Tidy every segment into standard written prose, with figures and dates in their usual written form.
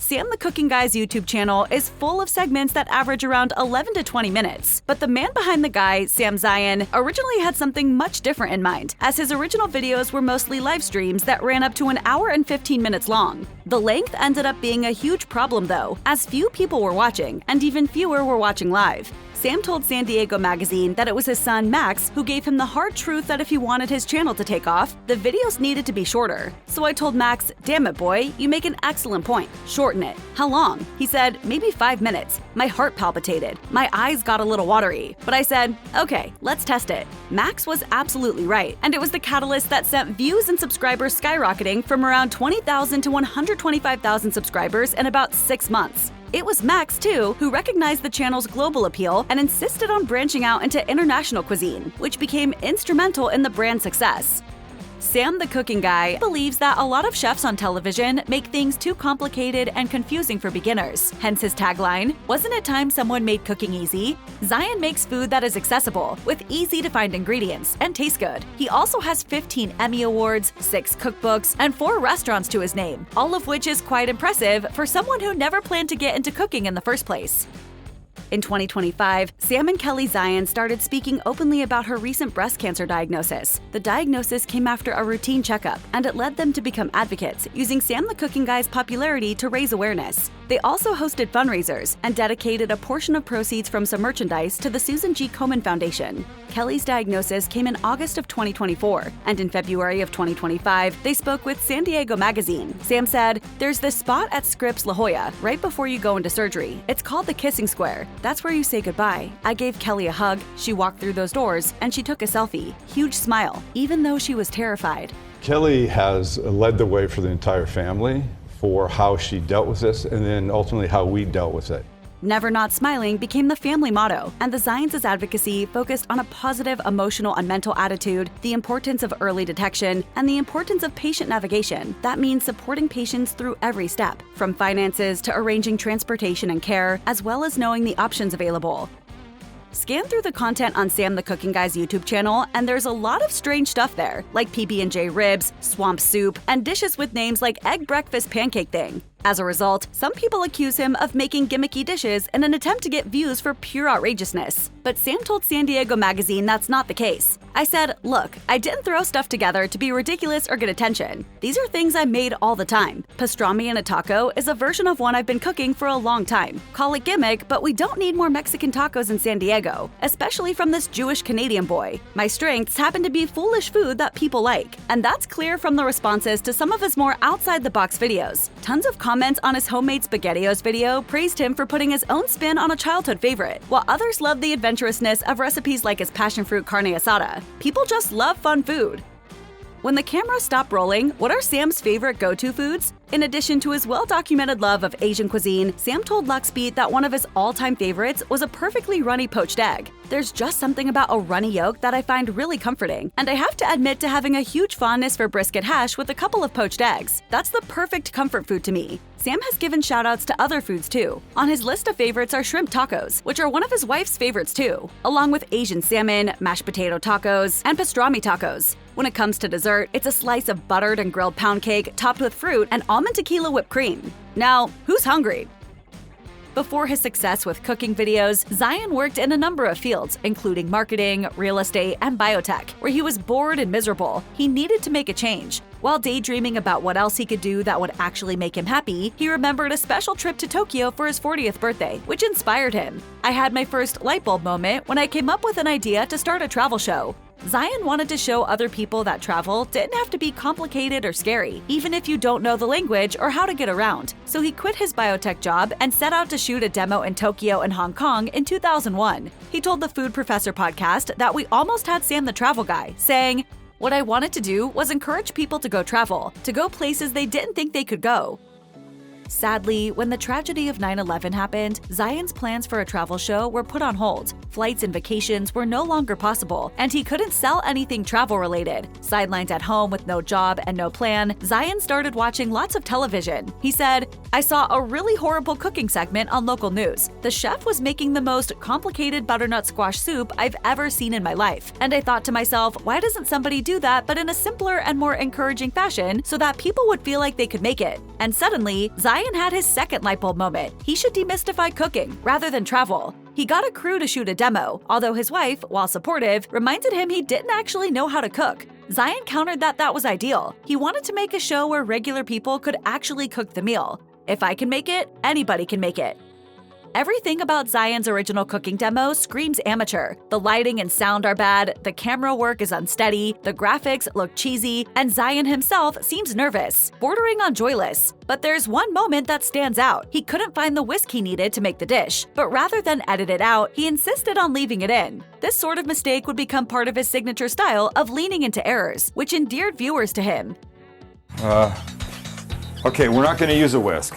Sam the Cooking Guy's YouTube channel is full of segments that average around 11 to 20 minutes. But the man behind the guy, Sam Zion, originally had something much different in mind, as his original videos were mostly live streams that ran up to an hour and 15 minutes long. The length ended up being a huge problem though, as few people were watching, and even fewer were watching live. Sam told San Diego Magazine that it was his son, Max, who gave him the hard truth that if he wanted his channel to take off, the videos needed to be shorter. So I told Max, "Damn it, boy, you make an excellent point. Shorten it." "How long?" He said, "Maybe 5 minutes." My heart palpitated. My eyes got a little watery. But I said, "Okay, let's test it." Max was absolutely right, and it was the catalyst that sent views and subscribers skyrocketing from around 20,000 to 125,000 subscribers in about 6 months. It was Max, too, who recognized the channel's global appeal and insisted on branching out into international cuisine, which became instrumental in the brand's success. Sam the Cooking Guy believes that a lot of chefs on television make things too complicated and confusing for beginners. Hence his tagline, "Wasn't it time someone made cooking easy?" Zion makes food that is accessible, with easy-to-find ingredients, and tastes good. He also has 15 Emmy Awards, 6 cookbooks, and 4 restaurants to his name, all of which is quite impressive for someone who never planned to get into cooking in the first place. In 2025, Sam and Kelly Zion started speaking openly about her recent breast cancer diagnosis. The diagnosis came after a routine checkup, and it led them to become advocates, using Sam the Cooking Guy's popularity to raise awareness. They also hosted fundraisers and dedicated a portion of proceeds from some merchandise to the Susan G. Komen Foundation. Kelly's diagnosis came in August of 2024, and in February of 2025, they spoke with San Diego Magazine. Sam said, "There's this spot at Scripps La Jolla, right before you go into surgery. It's called the Kissing Square. That's where you say goodbye. I gave Kelly a hug, she walked through those doors, and she took a selfie. Huge smile, even though she was terrified." Kelly has led the way for the entire family for how she dealt with this, and then ultimately how we dealt with it. Never Not Smiling became the family motto, and the Zions' advocacy focused on a positive emotional and mental attitude, the importance of early detection, and the importance of patient navigation. That means supporting patients through every step, from finances to arranging transportation and care, as well as knowing the options available. Scan through the content on Sam the Cooking Guy's YouTube channel, and there's a lot of strange stuff there, like PB&J ribs, swamp soup, and dishes with names like Egg Breakfast Pancake Thing. As a result, some people accuse him of making gimmicky dishes in an attempt to get views for pure outrageousness. But Sam told San Diego Magazine that's not the case. "I said, look, I didn't throw stuff together to be ridiculous or get attention. These are things I made all the time. Pastrami in a taco is a version of one I've been cooking for a long time. Call it gimmick, but we don't need more Mexican tacos in San Diego, especially from this Jewish Canadian boy. My strengths happen to be foolish food that people like." And that's clear from the responses to some of his more outside-the-box videos. Tons of comments on his homemade SpaghettiOs video praised him for putting his own spin on a childhood favorite, while others loved the adventurousness of recipes like his passion fruit carne asada. People just love fun food. When the camera stopped rolling, what are Sam's favorite go-to foods? In addition to his well-documented love of Asian cuisine, Sam told Luxbeat that one of his all-time favorites was a perfectly runny poached egg. "There's just something about a runny yolk that I find really comforting, and I have to admit to having a huge fondness for brisket hash with a couple of poached eggs. That's the perfect comfort food to me." Sam has given shoutouts to other foods too. On his list of favorites are shrimp tacos, which are one of his wife's favorites too, along with Asian salmon, mashed potato tacos, and pastrami tacos. When it comes to dessert, it's a slice of buttered and grilled pound cake topped with fruit and almond tequila whipped cream. Now, who's hungry? Before his success with cooking videos, Zion worked in a number of fields, including marketing, real estate, and biotech, where he was bored and miserable. He needed to make a change. While daydreaming about what else he could do that would actually make him happy, he remembered a special trip to Tokyo for his 40th birthday, which inspired him. "I had my first lightbulb moment when I came up with an idea to start a travel show." Zion wanted to show other people that travel didn't have to be complicated or scary, even if you don't know the language or how to get around. So he quit his biotech job and set out to shoot a demo in Tokyo and Hong Kong in 2001. He told the Food Professor podcast that we almost had Sam the Travel Guy, saying, "What I wanted to do was encourage people to go travel, to go places they didn't think they could go." Sadly, when the tragedy of 9/11 happened, Zion's plans for a travel show were put on hold. Flights and vacations were no longer possible, and he couldn't sell anything travel-related. Sidelined at home with no job and no plan, Zion started watching lots of television. He said, "I saw a really horrible cooking segment on local news. The chef was making the most complicated butternut squash soup I've ever seen in my life. And I thought to myself, why doesn't somebody do that but in a simpler and more encouraging fashion so that people would feel like they could make it?" And suddenly, Zion Zion had his second lightbulb moment. He should demystify cooking rather than travel. He got a crew to shoot a demo, although his wife, while supportive, reminded him he didn't actually know how to cook. Zion countered that that was ideal. He wanted to make a show where regular people could actually cook the meal. If I can make it, anybody can make it. Everything about Zion's original cooking demo screams amateur. The lighting and sound are bad, the camera work is unsteady, the graphics look cheesy, and Zion himself seems nervous, bordering on joyless. But there's one moment that stands out. He couldn't find the whisk he needed to make the dish, but rather than edit it out, he insisted on leaving it in. This sort of mistake would become part of his signature style of leaning into errors, which endeared viewers to him. Okay, we're not going to use a whisk.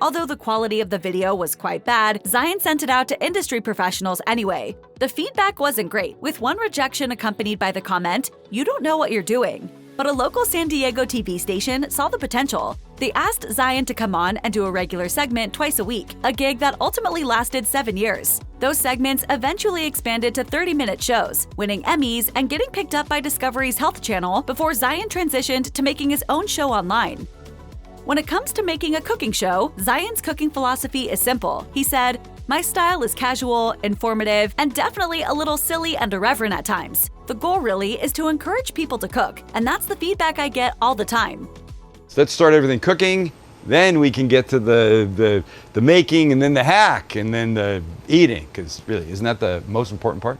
Although the quality of the video was quite bad, Zion sent it out to industry professionals anyway. The feedback wasn't great, with one rejection accompanied by the comment, "You don't know what you're doing." But a local San Diego TV station saw the potential. They asked Zion to come on and do a regular segment twice a week, a gig that ultimately lasted 7 years. Those segments eventually expanded to 30-minute shows, winning Emmys and getting picked up by Discovery's Health Channel before Zion transitioned to making his own show online. When it comes to making a cooking show, Zion's cooking philosophy is simple. He said, "My style is casual, informative, and definitely a little silly and irreverent at times. The goal really is to encourage people to cook, and that's the feedback I get all the time." So let's start everything cooking, then we can get to the making, and then the hack, and then the eating, because really, isn't that the most important part?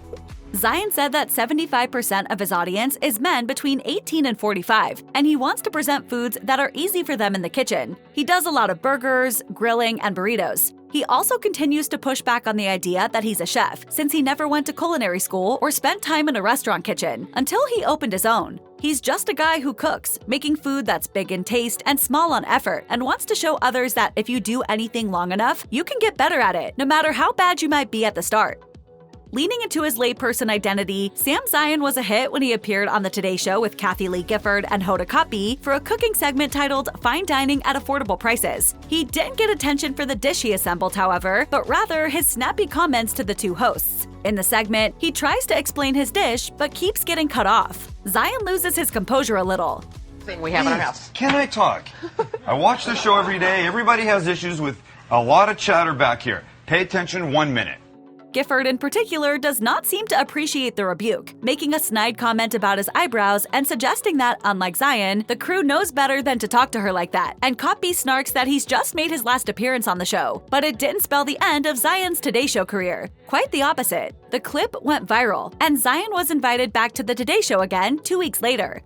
Zion said that 75% of his audience is men between 18 and 45, and he wants to present foods that are easy for them in the kitchen. He does a lot of burgers, grilling, and burritos. He also continues to push back on the idea that he's a chef, since he never went to culinary school or spent time in a restaurant kitchen, until he opened his own. He's just a guy who cooks, making food that's big in taste and small on effort, and wants to show others that if you do anything long enough, you can get better at it, no matter how bad you might be at the start. Leaning into his layperson identity, Sam Zion was a hit when he appeared on The Today Show with Kathie Lee Gifford and Hoda Kotb for a cooking segment titled Fine Dining at Affordable Prices. He didn't get attention for the dish he assembled, however, but rather his snappy comments to the two hosts. In the segment, he tries to explain his dish, but keeps getting cut off. Zion loses his composure a little. Thing we have in our house. Can I talk? I watch the show every day. Everybody has issues with a lot of chatter back here. Pay attention 1 minute. Gifford in particular does not seem to appreciate the rebuke, making a snide comment about his eyebrows and suggesting that, unlike Zion, the crew knows better than to talk to her like that. And Kotb snarks that he's just made his last appearance on the show, but it didn't spell the end of Zion's Today Show career. Quite the opposite. The clip went viral, and Zion was invited back to the Today Show again 2 weeks later.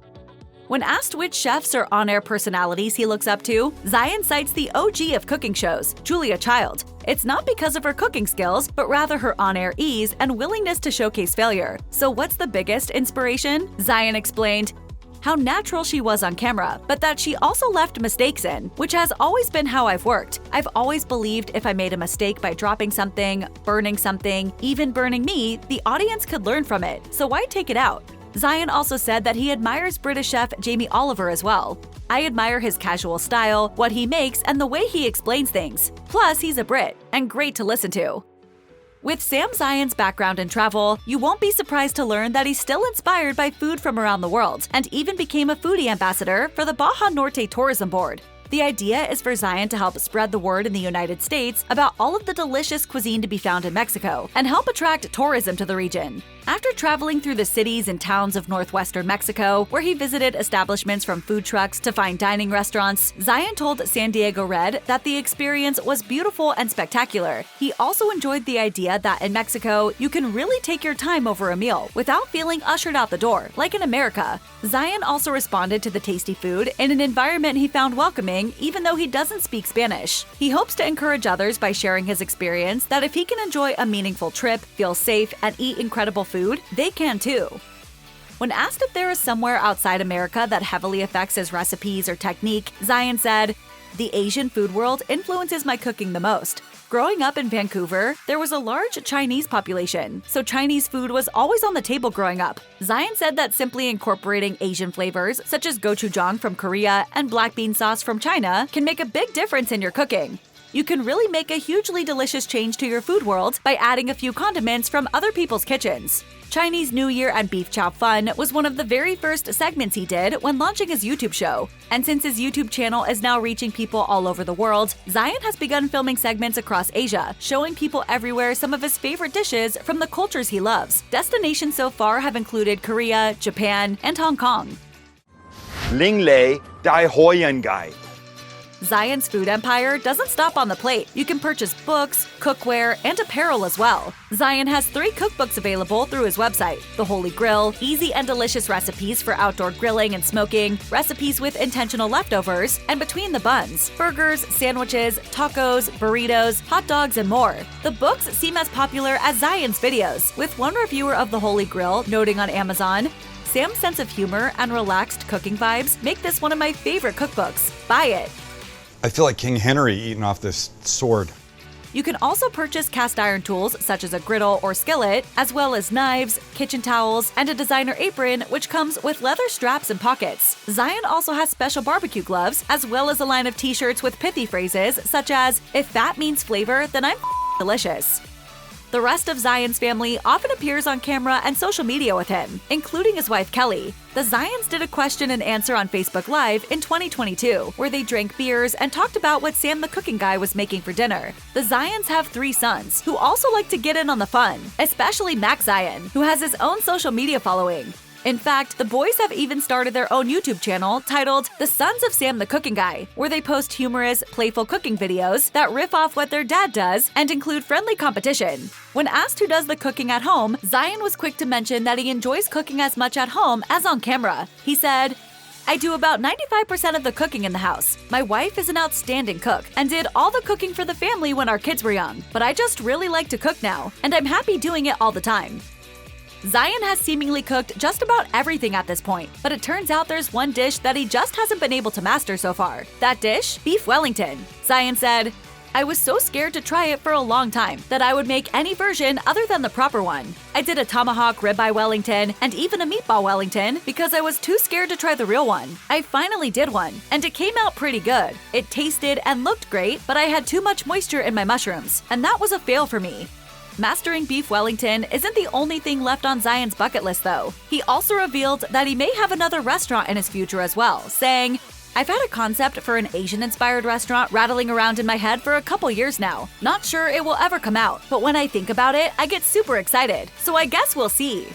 When asked which chefs or on-air personalities he looks up to, Zion cites the OG of cooking shows, Julia Child. It's not because of her cooking skills, but rather her on-air ease and willingness to showcase failure. So what's the biggest inspiration? Zion explained, how natural she was on camera, but that she also left mistakes in, which has always been how I've worked. I've always believed if I made a mistake by dropping something, burning something, even burning me, the audience could learn from it, so why take it out? Zion also said that he admires British chef Jamie Oliver as well. I admire his casual style, what he makes, and the way he explains things. Plus, he's a Brit, and great to listen to. With Sam Zion's background in travel, you won't be surprised to learn that he's still inspired by food from around the world, and even became a foodie ambassador for the Baja Norte Tourism Board. The idea is for Zion to help spread the word in the United States about all of the delicious cuisine to be found in Mexico and help attract tourism to the region. After traveling through the cities and towns of northwestern Mexico, where he visited establishments from food trucks to fine dining restaurants, Zion told San Diego Red that the experience was beautiful and spectacular. He also enjoyed the idea that in Mexico, you can really take your time over a meal without feeling ushered out the door, like in America. Zion also responded to the tasty food in an environment he found welcoming, even though he doesn't speak Spanish. He hopes to encourage others by sharing his experience that if he can enjoy a meaningful trip, feel safe, and eat incredible food, they can too. When asked if there is somewhere outside America that heavily affects his recipes or technique, Zion said, "The Asian food world influences my cooking the most. Growing up in Vancouver, there was a large Chinese population, so Chinese food was always on the table growing up." Zion said that simply incorporating Asian flavors, such as gochujang from Korea and black bean sauce from China, can make a big difference in your cooking. You can really make a hugely delicious change to your food world by adding a few condiments from other people's kitchens. Chinese New Year and beef chow fun was one of the very first segments he did when launching his YouTube show. And since his YouTube channel is now reaching people all over the world, Zion has begun filming segments across Asia, showing people everywhere some of his favorite dishes from the cultures he loves. Destinations so far have included Korea, Japan, and Hong Kong. Ling Lei Dai Hoyan Gai. Zion's food empire doesn't stop on the plate. You can purchase books, cookware, and apparel as well. Zion has 3 cookbooks available through his website: The Holy Grill, easy and delicious recipes for outdoor grilling and smoking, recipes with intentional leftovers, and Between the Buns, burgers, sandwiches, tacos, burritos, hot dogs, and more. The books seem as popular as Zion's videos, with one reviewer of The Holy Grill noting on Amazon, "Sam's sense of humor and relaxed cooking vibes make this one of my favorite cookbooks. Buy it." I feel like King Henry eating off this sword. You can also purchase cast iron tools such as a griddle or skillet, as well as knives, kitchen towels, and a designer apron which comes with leather straps and pockets. Zion also has special barbecue gloves, as well as a line of t-shirts with pithy phrases such as, "If fat means flavor, then I'm delicious." The rest of Zion's family often appears on camera and social media with him, including his wife Kelly. The Zions did a question and answer on Facebook Live in 2022, where they drank beers and talked about what Sam the cooking guy was making for dinner. The Zions have 3 sons, who also like to get in on the fun, especially Max Zion, who has his own social media following. In fact, the boys have even started their own YouTube channel titled The Sons of Sam the Cooking Guy, where they post humorous, playful cooking videos that riff off what their dad does and include friendly competition. When asked who does the cooking at home, Zion was quick to mention that he enjoys cooking as much at home as on camera. He said, "I do about 95% of the cooking in the house. My wife is an outstanding cook and did all the cooking for the family when our kids were young, but I just really like to cook now, and I'm happy doing it all the time." Zion has seemingly cooked just about everything at this point, but it turns out there's one dish that he just hasn't been able to master so far. That dish? Beef Wellington. Zion said, "I was so scared to try it for a long time that I would make any version other than the proper one. I did a tomahawk ribeye Wellington and even a meatball Wellington because I was too scared to try the real one. I finally did one, and it came out pretty good. It tasted and looked great, but I had too much moisture in my mushrooms, and that was a fail for me." Mastering beef Wellington isn't the only thing left on Zion's bucket list, though. He also revealed that he may have another restaurant in his future as well, saying, "I've had a concept for an Asian-inspired restaurant rattling around in my head for a couple years now. Not sure it will ever come out, but when I think about it, I get super excited. So I guess we'll see."